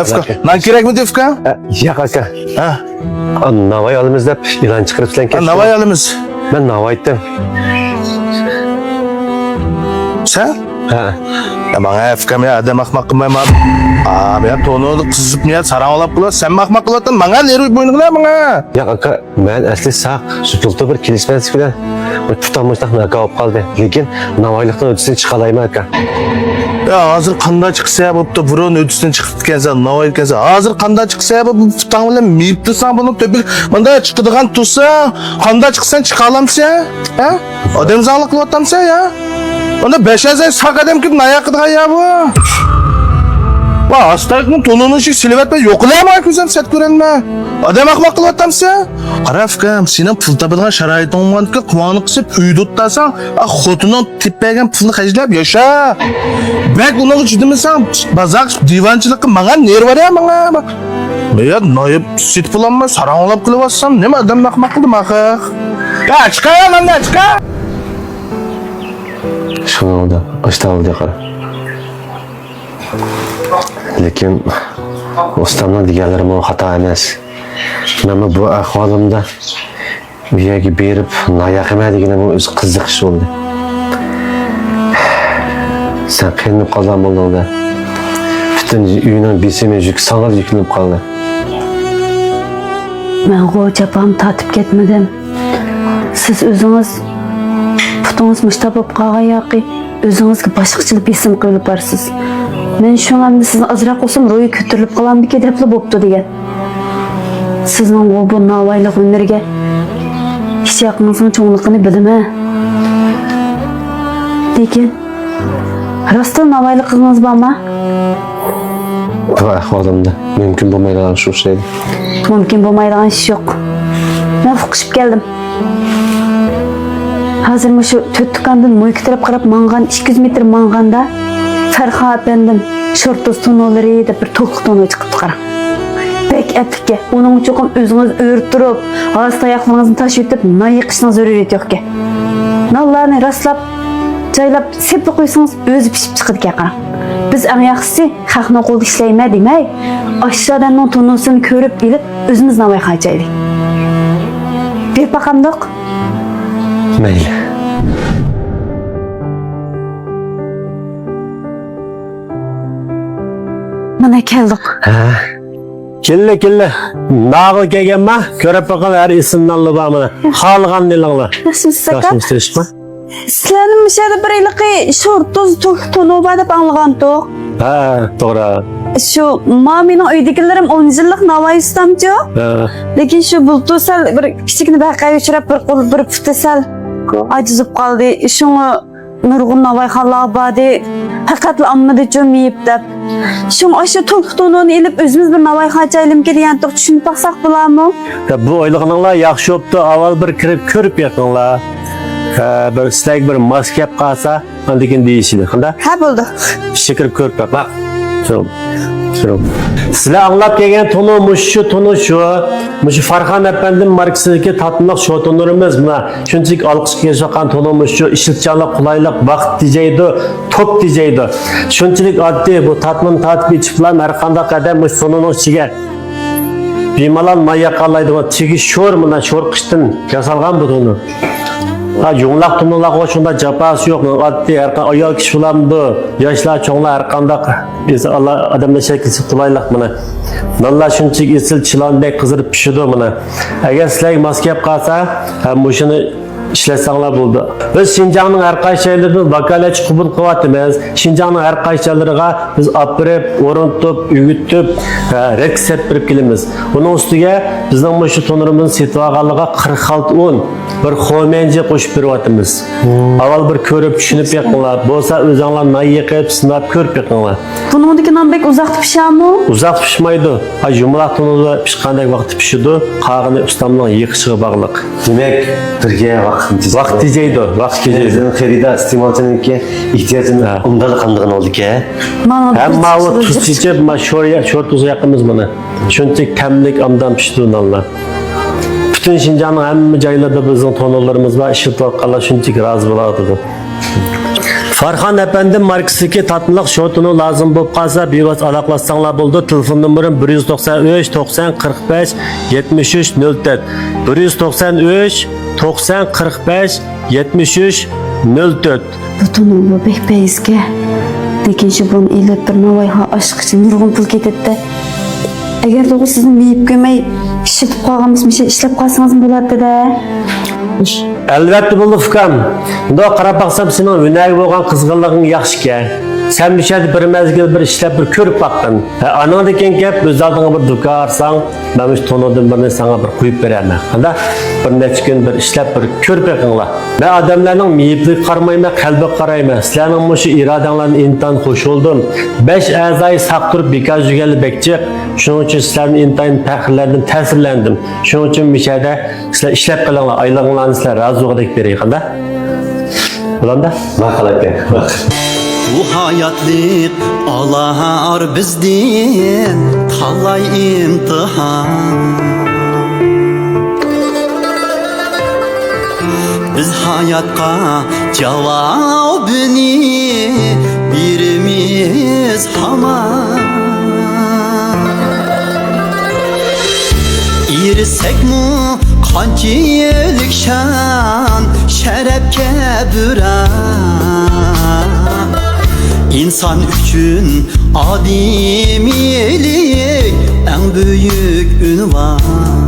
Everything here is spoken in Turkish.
Efka. Nan kerak mi Efka? Yo'q aka. Ha. Navoiy olamiz deb e'lon chiqaribsan. Navoiy olamiz. Men Navoiydan. Sen? Ha. Ya bana Efka ya adam ahmak kılmayma. Ben tonu kızıp niye saran olap kılar. Sen mi ahmak kılarsan bana ne boynuna bana? Yo'q aka, men asli saq, Supulda bir kelishmas bilan tutanmışdan naka olib qoldi. Lekin Navoiylikdan o'tishdan chiqa olmayman aka. Ya hazır kanda çıksa bu da buron ötüsünden çıkıp gelsen Navoiy gelsen hazır kanda çıksa bu tutan bilen miyiptisan bunu töbül bunda çıkıdığan tutsa kanda çıksan çıkalamsa ha? Adam zağlık kılatamsa ya. Onda 5 ay sak adam gibi nayakıdığın ya bu. Bak hastalıkın tonunun şey silüvetme yokulayama güzel set görenme. Adam akmak kılatamsa. Qarafkam, senin pul tapıdığın şarayetun olmadıkça kuvanık kısıp üyde tutarsan xotunun tippegen pulunu hacilap yaşa. Bek onun içindemisan bazak divancılıkı bana ner var ya bana. Ya nayıp sit bulanma saran olap kılıvatsam ne mi adam akmak kıldım akak. Ya çıka ya lan ya çıka. Şunu da iştahlı qara. Lekin ustamning deganlarim o xato emas. Men bu ahvolimda uyaga berib nayaqima bu o'zi qiziqish bo'ldi. Sen qiynalib qolgan bo'ldingda. Butun uyning besimi yuk sang'al yuklanib qoldi. Men g'o'japam tatib ketmadim. Siz o'zingiz putungiz mushta bo'lib qolgan yoki o'zingizga boshqacha besim qilib borsiz. Men shunlarni sizni azroq olsam ro'yi ko'tarilib qolamdiki deb bo'pti degan. Sizning bu Navoiylik hunariga hech yaqiningizning cho'ngligini bilaman. Lekin rostdan Navoiylik qizingiz bormi? Bu ahvolimda mumkin bo'lmaydigan shu ishlaydi. Mumkin bo'lmaydigan ish yo'q. Men fuqishib keldim. Hozir shu to'ttukandan mo'yka taraf qarab mangan 200 metr manganda Farha efendim shortuz tonolari deb bir to'liq tonu chiqib qarang. Bek etikka, uning uchun o'zingiz o'rtirib, hasta oyoqlaringizni tashib o'tib, non yiqishning zaruriyati yo'q-ku. Nonlarni rastlab, joylab, sepib qo'ysangiz o'zi pishib chiqadi qarang. Biz eng yaxshisi xalqning qo'lida ishlayman demay, aşağıdan tonusini ko'rib kelib, o'zimiz Navoiy qachaylik. Bir bakamdoq. Mayli. Mana keldik. Ha. Kelle. Nağıl kelganman, ko'rib baqqan har isimdanli bor mana. Xolgan dilinglar. Yaxshimisiz aka? Yaxshimisiz? Sizlarning mishada bir yilqi shortuz tonuba deb anglagan-to'q. Ha, to'g'ri. Şu mamining uydagilarim 10 yillik Navoiy ustamchi. Lekin shu bultusal bir kichikni baqay uchrab bir qo'l bir putasal ajizib qoldi. Shuni nurg'un Navoiy xalobadi faqat ammada jo'miyib deb. Shun o'sha to'xtonini ilib o'zimiz bir Navoiy xachaylimga degan to'q tushunib baqsaq bo'ladimi? Bu o'ylig'inglar yaxshi bo'pti. Avval bir kirib ko'rib yaqinglar. Bir sizlar bir maska yap qolsa, andikin deyishdi. Qanday? Ha bo'ldi. Shikir ko'rib baq. Şurum. Sizler anlap gelgen tonu şu Farhan efendim markasındaki tatlılık şu tonlarımız buna. Çünkü alkış geçen tonumuz şu işitcanlık, kolaylık, vakt diyeceydi, top diyeceydi. Çünkü adli bu tatlının tatlı içipler merkanda kadar bu sonunun çiğer. Bimalan mayakallaydı o çiği şor buna şor kıştın yasalgan bu tonu. Ha yunlaq tunulaq o şunda capası yok. Adli erkan ayal kişi bulamdı. Yaşlar çoğunlar erkanda. Biz Allah adamda şekilsi kolaylık buna. Nallar şunçuk isil çilandek kızırıp pişirdi buna. Eğer sizler maske yap kalsa hem bu işini işlesenler buldu. Biz Şincan'ın her şeylerini vakalet kubul kıvatımız. Şincan'ın her şeylerine biz apırıp, oruntup, ügütüp, reksep birip gelimiz. Bunun üstüge bizden bu şu tonurumuzun situağalığa 46 un. Bir xomenci qo'shib beryapmiz. Avval bir ko'rib, tushunib yaqinlar. Bo'lsa o'zinglar nay yiqib, sinab ko'rib yaqinlar. Buningdagi nonbek uzoq pishami? Uzoq pishmaydi. Ha yumaloq tonida pishgandek vaqt pishidi. Qog'ini ustamning yiqishiga bog'liq. Demak, birga vaqt tejaydi. Vaqt tejaydi. Xarida iste'molchininki ehtiyojini undal qandig'ini oldik-a. Hamma u tuz ichib, sho'r tuz yaqimiz buni. Chunki kamlik amdan pishdi nonlar. Bütün Şincan'ın hamma joylarida bizning tonularımız var. İşit orqali shunchaki rozi bo'ladi. Farxan efendim markasidagi tatlılıq şotunu lazım bo'lib qolsa, bevos aloqalashsanglar bo'ldi. Telefon nomerim 193 90 45 73 04. 193 90 45 73 04. Butun bu bekbeyizge. Lekin şu bunu ilip bir navayha aşk için nurgun pul ketette. Eğer doğru sizin meyip gömey işitip kalğanız bir şey işlep kalsanız bo'lardi da. Albatta bo'ldi ukam. Bunda qarab baqsam sening o'ynaga bo'lgan qizg'inliging yaxshi ekan. Sen bir şeyde bir mezgil bir işlep bir körüp baktın. Ananı deken gap öz aldığına bir duka arsan, ben hiç tonadım birini sana bir koyup veremem. Handa bir neçe gün bir işlep bir körüp yakınla. Ben adamların meyiplik karmayma, kalbi karayma. Sizlerin muşu iradanların intan hoş oldum. 5 azayı saktırıp birkaç yügeli bekçek. Şunun için sizlerin intan tahirlerden tesirlendim. Şunun için bir şeyde sizler işlep kalanlar, aylığınlarını sizler razı olarak vereyim. Handa? Ulan da? Bakalım ki. Bak. Bu hayatlık alar bizden talay imtihan. Biz hayatqa cevabını birimiz hamar. İrsek mu qanchalik şan şerefke bürer. İnsan üçün adimilik en büyük ünvan.